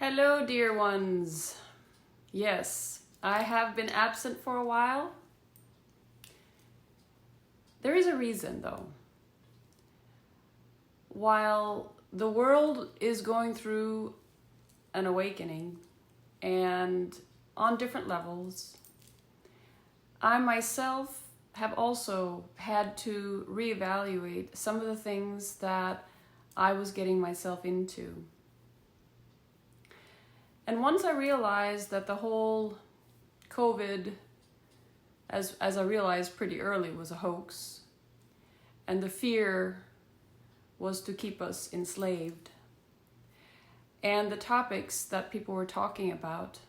Hello, dear ones. Yes, I have been absent for a while. There is a reason, though. While the world is going through an awakening and on different levels, I myself have also had to reevaluate some of the things that I was getting myself into. And once I realized that the whole COVID, as I realized pretty early, was a hoax, and the fear was to keep us enslaved, and the topics that people were talking about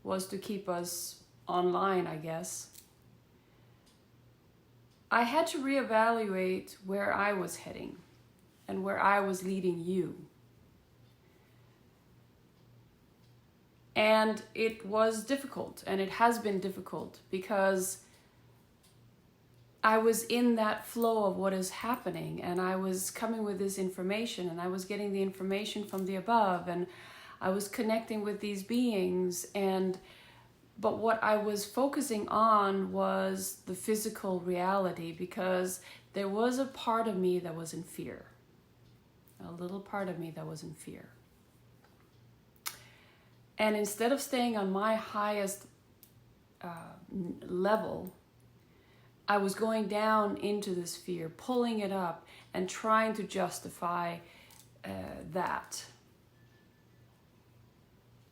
was to keep us online, I guess, I had to reevaluate where I was heading and where I was leading you. And it was difficult, and it has been difficult, because I was in that flow of what is happening, and I was coming with this information, and I was getting the information from the above, and I was connecting with these beings, but what I was focusing on was the physical reality, because there was a part of me that was in fear, a little part of me that was in fear. And instead of staying on my highest level, I was going down into this fear, pulling it up and trying to justify that.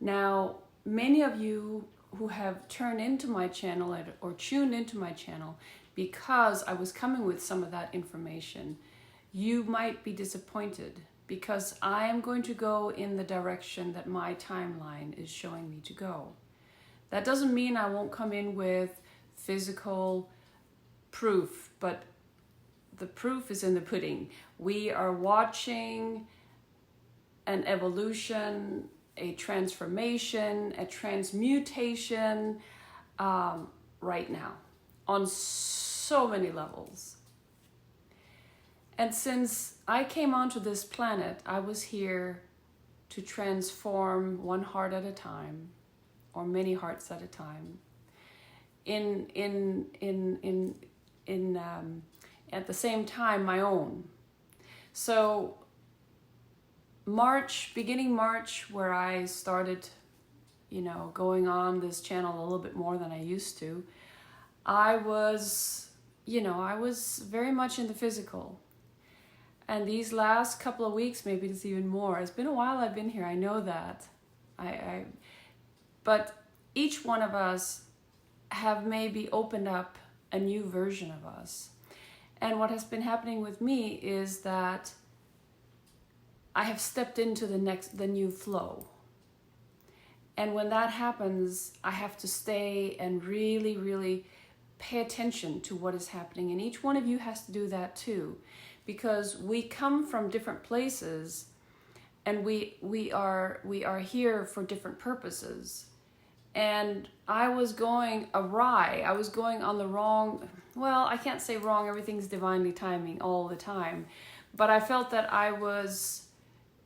Now, many of you who have turned into my channel or tuned into my channel because I was coming with some of that information, you might be disappointed, because I am going to go in the direction that my timeline is showing me to go. That doesn't mean I won't come in with physical proof, but the proof is in the pudding. We are watching an evolution, a transformation, a transmutation right now on so many levels. And since I came onto this planet, I was here to transform one heart at a time, or many hearts at a time, at the same time, my own. So beginning March, where I started, going on this channel a little bit more than I used to, I was very much in the physical. And these last couple of weeks, maybe it's even more. It's been a while I've been here, I know that. But each one of us have maybe opened up a new version of us. And what has been happening with me is that I have stepped into the new flow. And when that happens, I have to stay and really, really pay attention to what is happening. And each one of you has to do that too, because we come from different places, and we are here for different purposes. And I was going awry. I was going on the wrong, well, I can't say wrong, everything's divinely timing all the time, but I felt that I was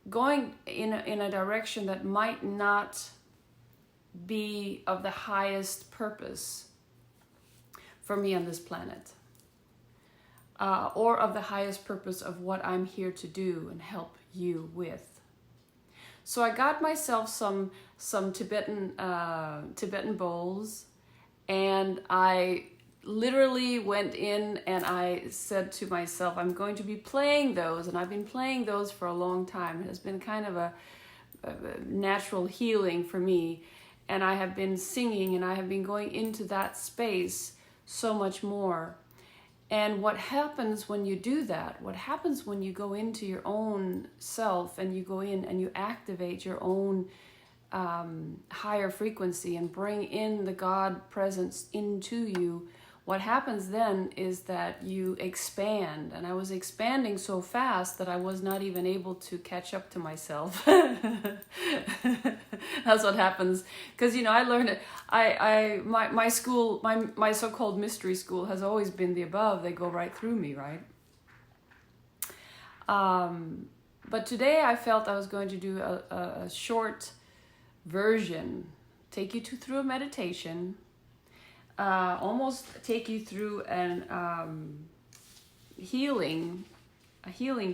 going in a direction that might not be of the highest purpose for me on this planet, or of the highest purpose of what I'm here to do and help you with. So I got myself some Tibetan bowls, and I literally went in and I said to myself, I'm going to be playing those, and I've been playing those for a long time. It has been kind of a natural healing for me, and I have been singing, and I have been going into that space so much more. And what happens when you do that, what happens when you go into your own self and you go in and you activate your own higher frequency and bring in the God presence into you, what happens then is that you expand. And I was expanding so fast that I was not even able to catch up to myself. That's what happens. Because, I learned it. My school, my so-called mystery school has always been the above. They go right through me, right? But today I felt I was going to do a short version, take you through a meditation, almost take you through a healing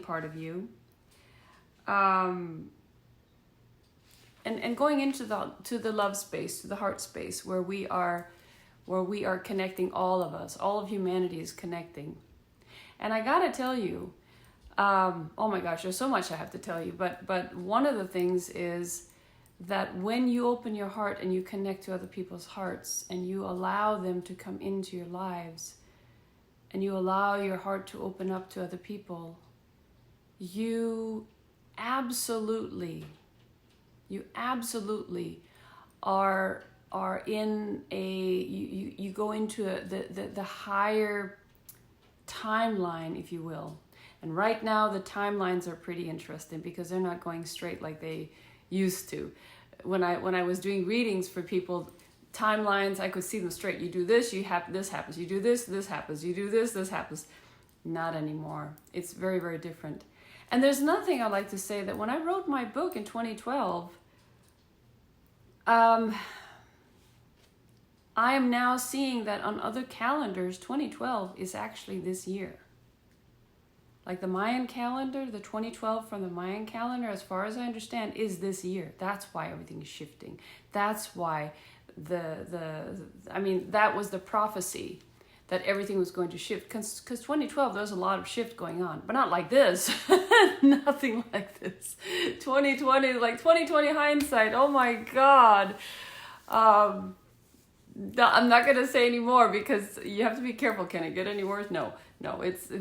part of you, and going into the love space, to the heart space, where we are connecting, all of us, all of humanity is connecting. And I gotta tell you, oh my gosh, there's so much I have to tell you, but one of the things is that when you open your heart and you connect to other people's hearts and you allow them to come into your lives and you allow your heart to open up to other people, you absolutely are in you go into the higher timeline, if you will. And right now the timelines are pretty interesting because they're not going straight like they used to. When I was doing readings for people, timelines, I could see them straight. You do this, this happens. You do this happens. You do this happens. Not anymore. It's very, very different. And there's nothing I like to say that when I wrote my book in 2012, I am now seeing that on other calendars, 2012 is actually this year. Like the Mayan calendar, the 2012 from the Mayan calendar, as far as I understand, is this year. That's why everything is shifting. That's why that was the prophecy, that everything was going to shift. Because 2012, there was a lot of shift going on, but not like this. Nothing like this. 2020, like 2020 hindsight. Oh my God. I'm not going to say any more because you have to be careful. Can it get any worse? No, it's...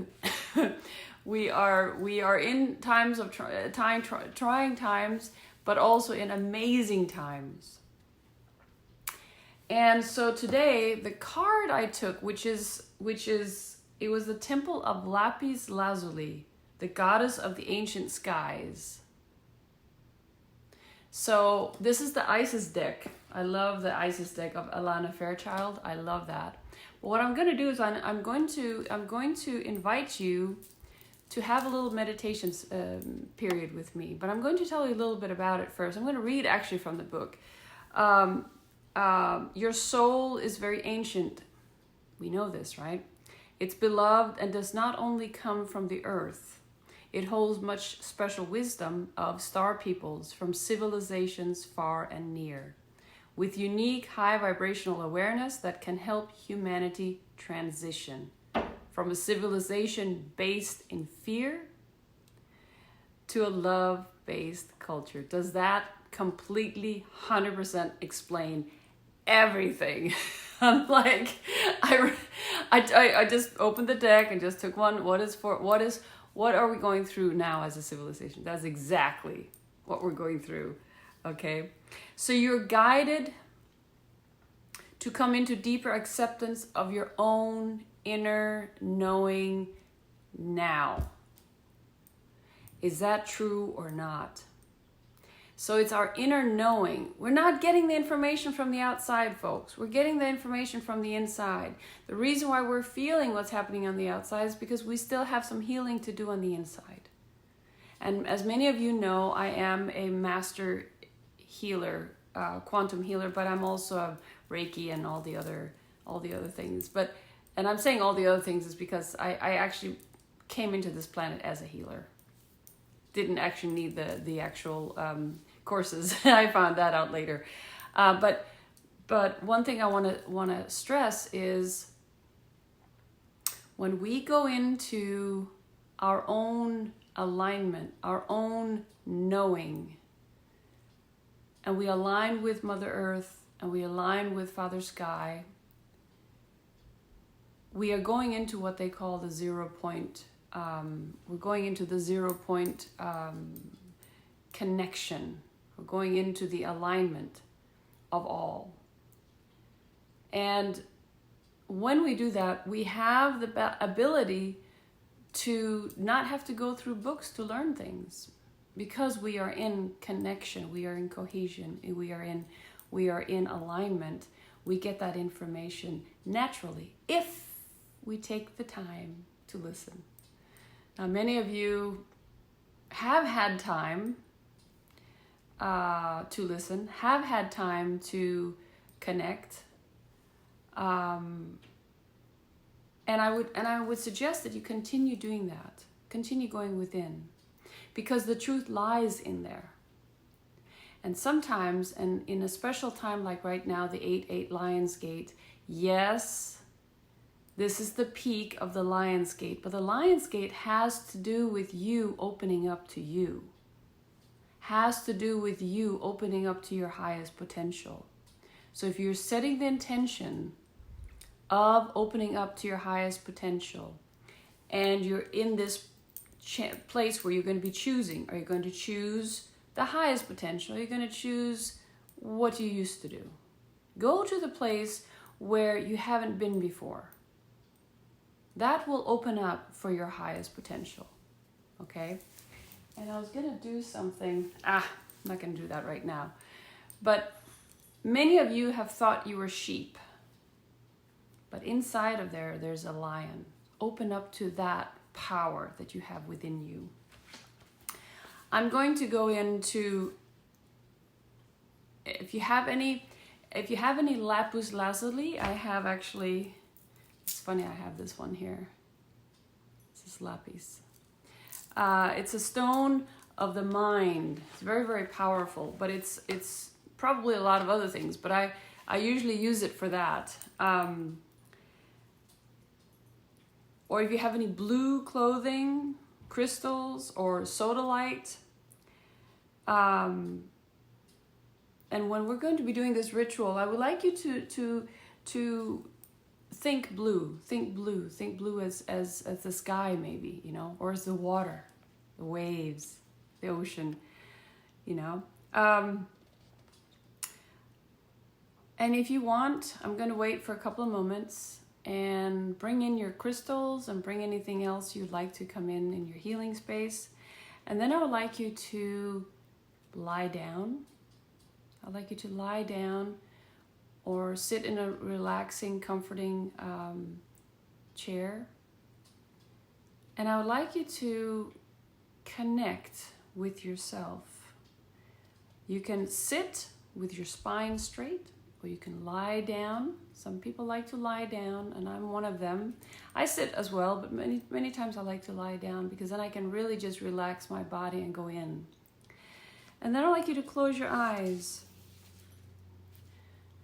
We are in times of trying times, but also in amazing times. And so today, the card I took, which is it was the temple of Lapis Lazuli, the goddess of the ancient skies. So this is the Isis deck. I love the Isis deck of Alana Fairchild. I love that. But what I'm going to do is I'm going to invite you to have a little meditation period with me. But I'm going to tell you a little bit about it first. I'm going to read actually from the book. Your soul is very ancient. We know this, right? It's beloved and does not only come from the earth. It holds much special wisdom of star peoples from civilizations far and near, with unique high vibrational awareness that can help humanity transition from a civilization based in fear to a love-based culture. Does that completely 100% explain everything? I'm like, I just opened the deck and just took one. What are we going through now as a civilization? That's exactly what we're going through. Okay, so you're guided to come into deeper acceptance of your own inner knowing now. Is that true or not? So it's our inner knowing. We're not getting the information from the outside, folks. We're getting the information from the inside. The reason why we're feeling what's happening on the outside is because we still have some healing to do on the inside. And as many of you know, I am a master healer, quantum healer, but I'm also a Reiki and all the other things. And I'm saying all the other things is because I actually came into this planet as a healer. Didn't actually need the actual courses. I found that out later. But one thing I want to stress is when we go into our own alignment, our own knowing, and we align with Mother Earth and we align with Father Sky, we are going into what they call the 0 point. We're going into the 0 point connection. We're going into the alignment of all. And when we do that, we have the ability to not have to go through books to learn things, because we are in connection, we are in cohesion, we are in alignment. We get that information naturally if we take the time to listen. Now, many of you have had time to listen, have had time to connect. And I would suggest that you continue doing that. Continue going within, because the truth lies in there. And sometimes, and in a special time like right now, the 8/8 Lionsgate, yes, this is the peak of the Lionsgate, but the Lionsgate has to do with you opening up to you. Has to do with you opening up to your highest potential. So if you're setting the intention of opening up to your highest potential, and you're in this place where you're going to be choosing, are you going to choose the highest potential? Are you going to choose what you used to do? Go to the place where you haven't been before. That will open up for your highest potential. Okay? And I was going to do something. I'm not going to do that right now. But many of you have thought you were sheep. But inside of there's a lion. Open up to that power that you have within you. I'm going to go into, if you have any lapis lazuli, I have actually, it's funny, I have this one here. This is lapis. It's a stone of the mind. It's very, very powerful, but it's probably a lot of other things, but I usually use it for that. Or if you have any blue clothing, crystals, or sodalite. And when we're going to be doing this ritual, I would like you to think blue. Think blue. Think blue as the sky, maybe, you know, or as the water, the waves, the ocean, you know. And if you want, I'm going to wait for a couple of moments and bring in your crystals and bring anything else you'd like to come in your healing space. And then I would like you to lie down. I'd like you to lie down or sit in a relaxing, comforting chair. And I would like you to connect with yourself. You can sit with your spine straight, or you can lie down. Some people like to lie down, and I'm one of them. I sit as well, but many times I like to lie down because then I can really just relax my body and go in. And then I'd like you to close your eyes.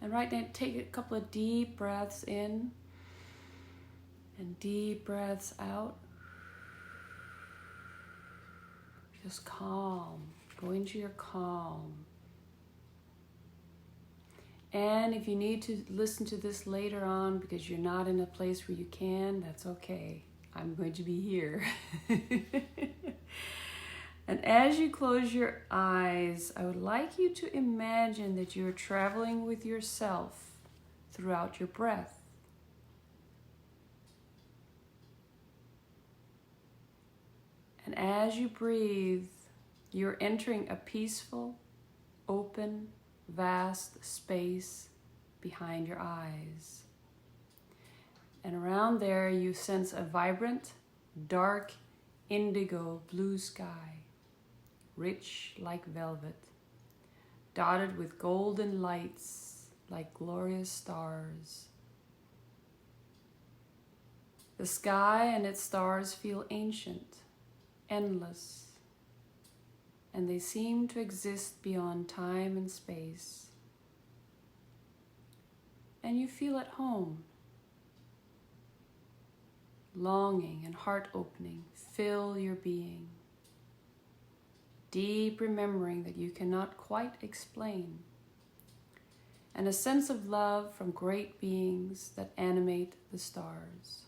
And right now, take a couple of deep breaths in and deep breaths out. Just calm. Go into your calm. And if you need to listen to this later on because you're not in a place where you can, that's okay. I'm going to be here. And as you close your eyes, I would like you to imagine that you're traveling with yourself throughout your breath. And as you breathe, you're entering a peaceful, open, vast space behind your eyes. And around there you sense a vibrant, dark, indigo blue sky, rich like velvet, dotted with golden lights like glorious stars. The sky and its stars feel ancient, endless, and they seem to exist beyond time and space. And you feel at home. Longing and heart-opening fill your being. Deep remembering that you cannot quite explain. And a sense of love from great beings that animate the stars.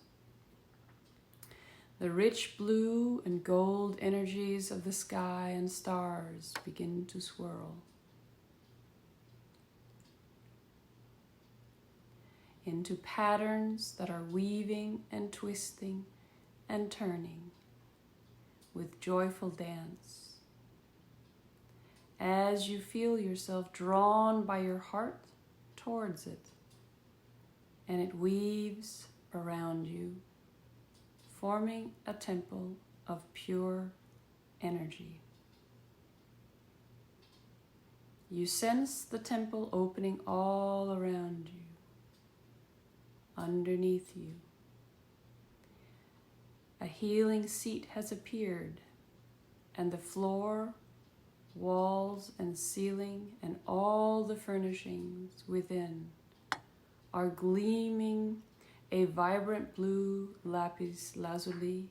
The rich blue and gold energies of the sky and stars begin to swirl. Into patterns that are weaving and twisting and turning with joyful dance. As you feel yourself drawn by your heart towards it, and it weaves around you, forming a temple of pure energy. You sense the temple opening all around you, underneath you. A healing seat has appeared, and the floor, walls, and ceiling, and all the furnishings within are gleaming a vibrant blue lapis lazuli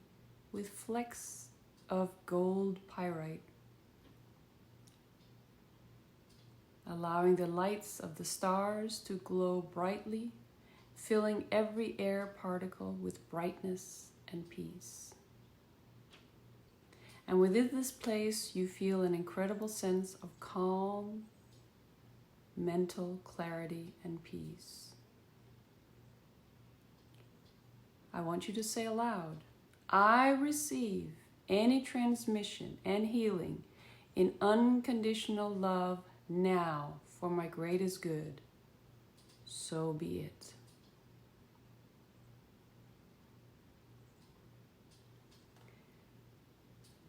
with flecks of gold pyrite, allowing the lights of the stars to glow brightly, filling every air particle with brightness and peace. And within this place, you feel an incredible sense of calm, mental clarity, and peace. I want you to say aloud, I receive any transmission and healing in unconditional love now for my greatest good. So be it.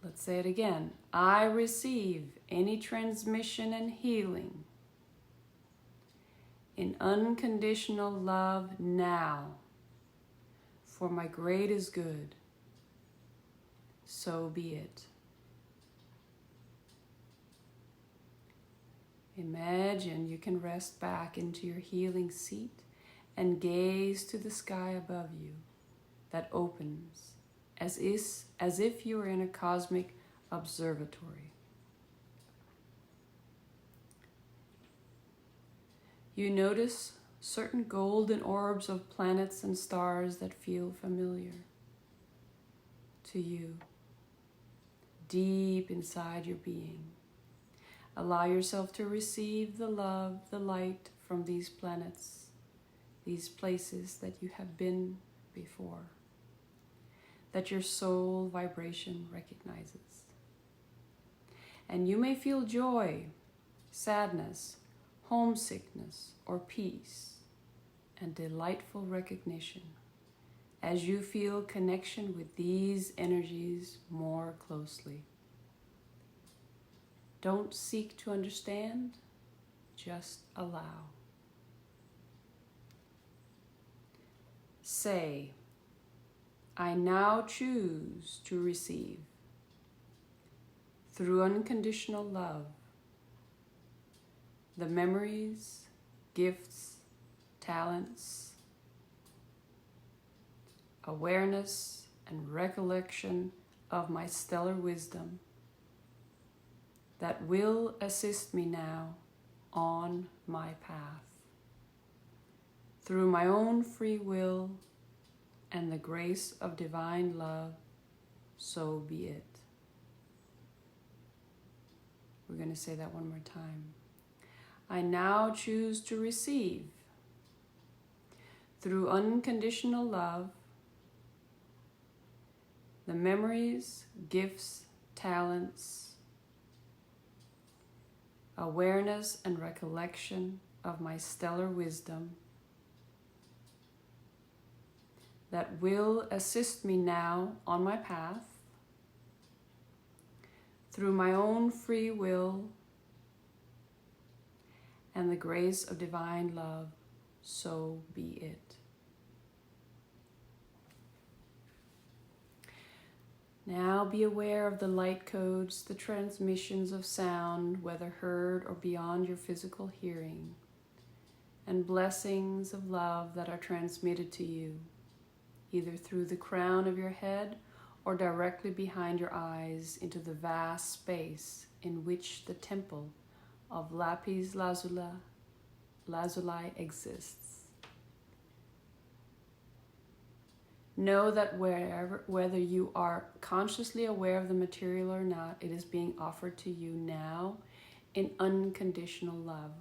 Let's say it again. I receive any transmission and healing in unconditional love now for my greatest good. So be it. Imagine you can rest back into your healing seat and gaze to the sky above you that opens as if you were in a cosmic observatory. You notice certain golden orbs of planets and stars that feel familiar to you, deep inside your being. Allow yourself to receive the love, the light from these planets, these places that you have been before, that your soul vibration recognizes. And you may feel joy, sadness, homesickness, or peace, and delightful recognition as you feel connection with these energies more closely. Don't seek to understand, just allow. Say, I now choose to receive, through unconditional love, the memories, gifts, talents, awareness, and recollection of my stellar wisdom that will assist me now on my path. Through my own free will and the grace of divine love, so be it. We're going to say that one more time. I now choose to receive, through unconditional love, the memories, gifts, talents, awareness, and recollection of my stellar wisdom that will assist me now on my path through my own free will and the grace of divine love, so be it. Now be aware of the light codes, the transmissions of sound, whether heard or beyond your physical hearing, and blessings of love that are transmitted to you, either through the crown of your head or directly behind your eyes into the vast space in which the temple of lapis lazuli exists. Know that whether you are consciously aware of the material or not, it is being offered to you now in unconditional love.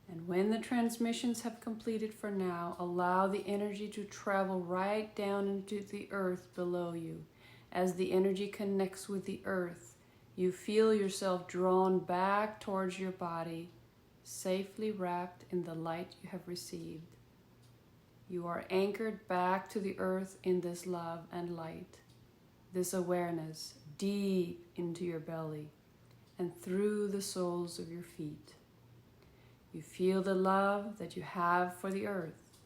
And when the transmissions have completed for now, allow the energy to travel right down into the earth below you. As the energy connects with the earth, you feel yourself drawn back towards your body, safely wrapped in the light you have received. You are anchored back to the earth in this love and light, this awareness deep into your belly, and through the soles of your feet. You feel the love that you have for the earth,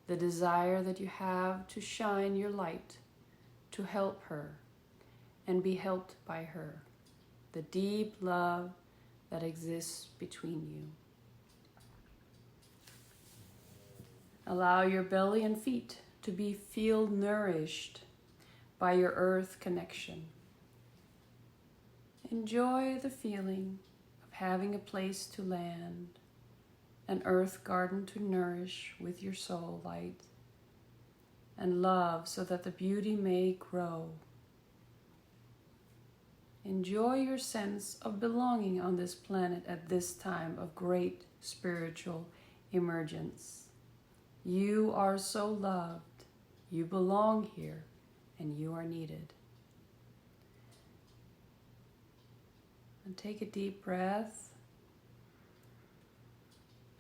the desire that you have to shine your light, to help her and be helped by her, the deep love that exists between you. Allow your belly and feet to feel nourished by your earth connection. Enjoy the feeling of having a place to land, an earth garden to nourish with your soul light, and love so that the beauty may grow. Enjoy your sense of belonging on this planet at this time of great spiritual emergence. You are so loved, you belong here, and you are needed. And take a deep breath.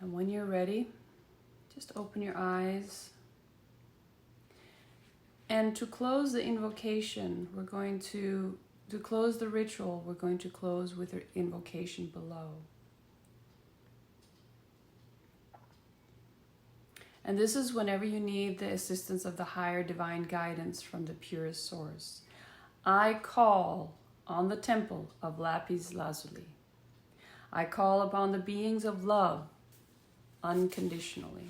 And when you're ready, just open your eyes. And to close the invocation, to close the ritual, we're going to close with the invocation below. And this is whenever you need the assistance of the higher divine guidance from the purest source. I call on the temple of Lapis Lazuli. I call upon the beings of love unconditionally.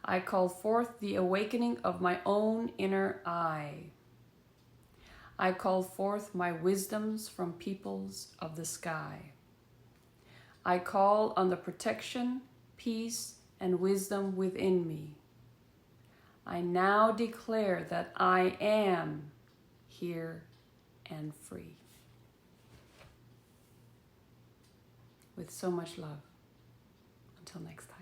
I call forth the awakening of my own inner eye. I call forth my wisdoms from peoples of the sky. I call on the protection, peace, and wisdom within me. I now declare that I am here and free. With so much love. Until next time.